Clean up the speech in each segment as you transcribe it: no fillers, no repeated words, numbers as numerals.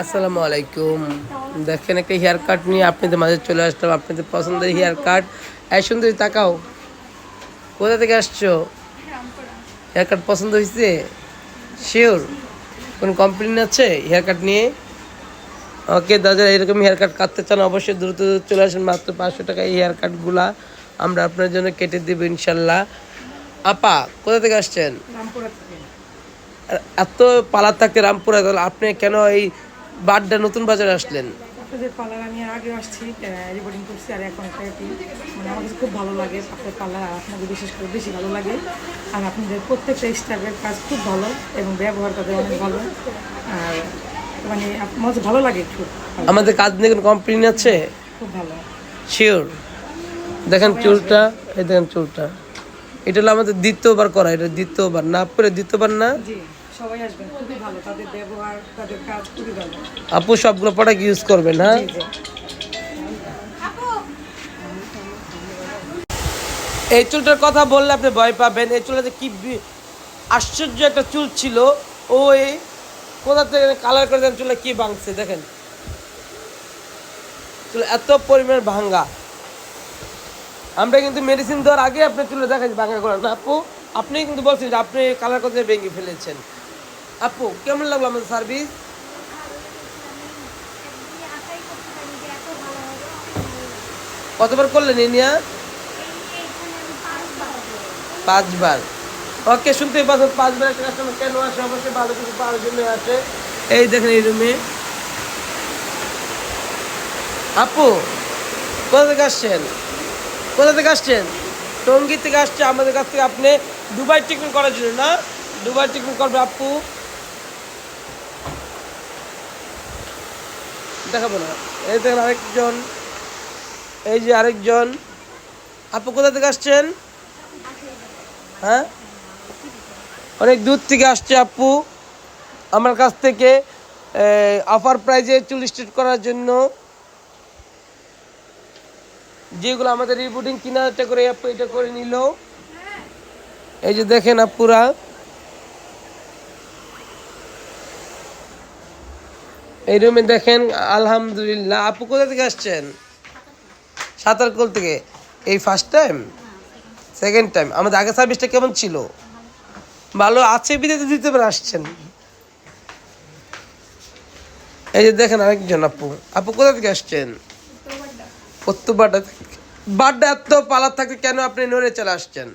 আসসালামু আলাইকুম। দেখেন একটা হেয়ার কাট নিয়ে আপনাদের মাঝে চলে আসলাম, আপনাদের পছন্দের হেয়ার কাট। এই সুন্দরী তাকাও, কোথা থেকে আসছো? হেয়ার কাট পছন্দ হয়েছে? শিওর? কোন কমপ্লেন আছে হেয়ার কাট নিয়ে? ওকে, দাদা এরকম হেয়ার কাট কাটতে চান অবশ্যই দ্রুত চলে আসেন। মাত্র 500 টাকা এই হেয়ার কাটগুলা আমরা আপনার জন্য কেটে দেবো ইনশাল্লাহ। আপা কোথা থেকে আসছেন? এত পালার থাকতে রামপুরা, তাহলে আপনি কেন এই বাড্ডা নতুন বাজারে আসলেন? আপনাদের পার্লার আমি আগে আসছি, রিপোর্টিং করছি, আর এখন একটা মানে আমার কাছে খুব ভালো লাগে আপনাদের পার্লার। আর আপনাদের বিশেষ করে বেশি ভালো লাগে। আর আপনাদের প্রত্যেকটা স্টাফের কাজ খুব ভালো এবং ব্যবহার তাদের অনেক ভালো। আর মানে আমার কাছে ভালো লাগে খুব। আমাদের কাজ নিয়ে কোনো কমপ্লেন আছে? খুব ভালো। শিওর? দেখেন চুলটা, এই দেখেন চুলটা, এটা হলো আমাদের দ্বিতীয়বার করা, এটা দ্বিতীয়বার না পরে দ্বিতীয়বার না। জি, সবাই আসবেন, খুবই ভালো তাদের ব্যবহার, তাদের কাজ খুবই ভালো। আপু সবগুলো প্রোডাক্ট ইউজ করবেন, হ্যাঁ? জি জি। এই চুলটার কথা বললে আপনি ভয় পাবেন। এই চুলটা কি আশ্চর্য একটা চুল ছিল। ওই কোথা থেকে কালার করে দেন, চুলটা কি ভাঙছে দেখেন, চুল এত পরিমাণ ভাঙ্গা। আমরা কিন্তু মেডিসিন দেওয়ার আগে আপনার চুলে দেখাচ্ছি ভাঙা করা না। আপু আপনি কিন্তু বলছেন যে আপনি কালার করতে ভেঙে ফেলেছেন। আপু কেমন লাগলো আমাদের সার্ভিস? কতবার করলেন এই নিয়ে? 5বার। ওকে, শুনতেই পাচ্ছেন 5বার একটা কাস্টমার কেন আসে, অবশ্যই ভালো কিছু পাওয়ার জন্য আসে। এই দেখেন এই রুমে। আপু কোথা থেকে আসছেন? কোথা থেকে আসছেন? টঙ্গী থেকে আসছে আমাদের কাছ থেকে। আপনি দুবাই ট্রিটমেন্ট করার জন্য না? দুবাই ট্রিটমেন্ট করবে আপু, দেখাবো না। এই দেখেন আরেকজন, এই যে আরেকজন। আপু কোথা থেকে আসছেন? হ্যাঁ, অনেক দূর থেকে আসছে আপু আমার কাছ থেকে অফার প্রাইজে চুল স্ট্রেট করার জন্য। যেগুলো আমাদের রিপোর্টিং কিনারটা করে আপু এটা করে নিল। এই যে দেখেন আপুরা, এই রুমে দেখেন। আলহামদুলিল্লাহ। আপু কোথা থেকে আসছেন? সাঁতারকোল থেকে। এই ফার্স্ট টাইম? Second time? আমাদের আগে সার্ভিসটা কেমন ছিল? ভালো আছে বিদেশে দিতে পারে আসছেন। এই যে দেখেন আরেকজন আপু। আপু কোথা থেকে আসছেন? উত্তরবাড্ডা থেকে। বাড্ডা এত পালার থাকতে কেন আপনি নড়ে চলে আসছেন?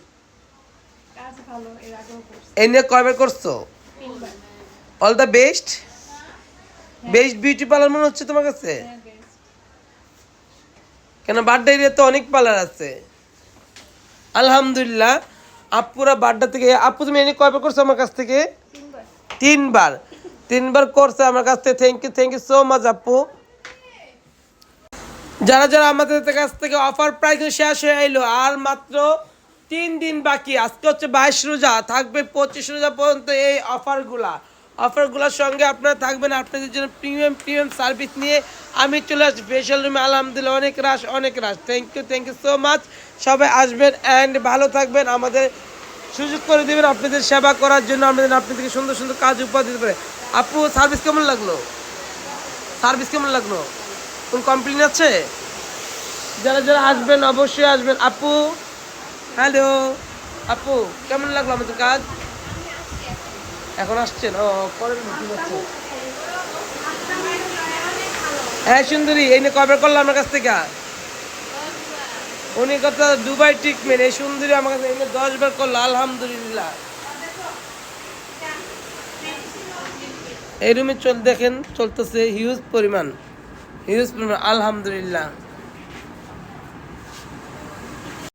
এই নিয়ে কয়বার করছো? All the best. Best beauty parlour মনে হচ্ছে তোমার কাছে? কেন বাড্ডা এরিয়া তো অনেক পার্লার আছে। আলহামদুলিল্লাহ। আপুরা বাড্ডা থেকে। আপু তুমি এনে কয়বার করছো আমার কাছ থেকে? 3বার। 3বার করছে আমার কাছ থেকে। থ্যাংক ইউ সো মাচ আপু। যারা যারা আমাদের কাছ থেকে অফার প্রাইস শেষ হয়ে এলো, আর মাত্র 3 দিন বাকি। আজকে হচ্ছে 22 রোজা, থাকবে 25 রোজা পর্যন্ত এই অফারগুলোর সঙ্গে আপনারা থাকবেন। আপনাদের জন্য প্রিমিয়াম সার্ভিস নিয়ে আমি চলে আসছি ফেশিয়াল রুমে। আলহামদুলিল্লাহ অনেক rush. Thank you so much. সবাই আসবেন অ্যান্ড ভালো থাকবেন। আমাদের সুযোগ করে দেবেন আপনাদের সেবা করার জন্য। আপনাদেরকে সুন্দর সুন্দর কাজ উপহার দিতে পারে। আপু সার্ভিস কেমন লাগলো? কোন কমপ্লেন আছে? যারা যারা আসবেন অবশ্যই আসবেন। আপু হ্যালো, আপু কেমন লাগলো আমাদের কাজ? এখন আসছেন? ও করেন ঠিক আছে। হ্যাঁ সুন্দরী, এই নিয়ে কয়বার করলাম আমার কাছ থেকে? উনি কথা দুবাই ট্রিটমেন্ট। এই সুন্দরী আমার কাছে এই নিয়ে 10বার করলো। আলহামদুলিল্লাহ। এই রুমে দেখেন চলতেছে হিউজ পরিমাণ। আলহামদুলিল্লাহ।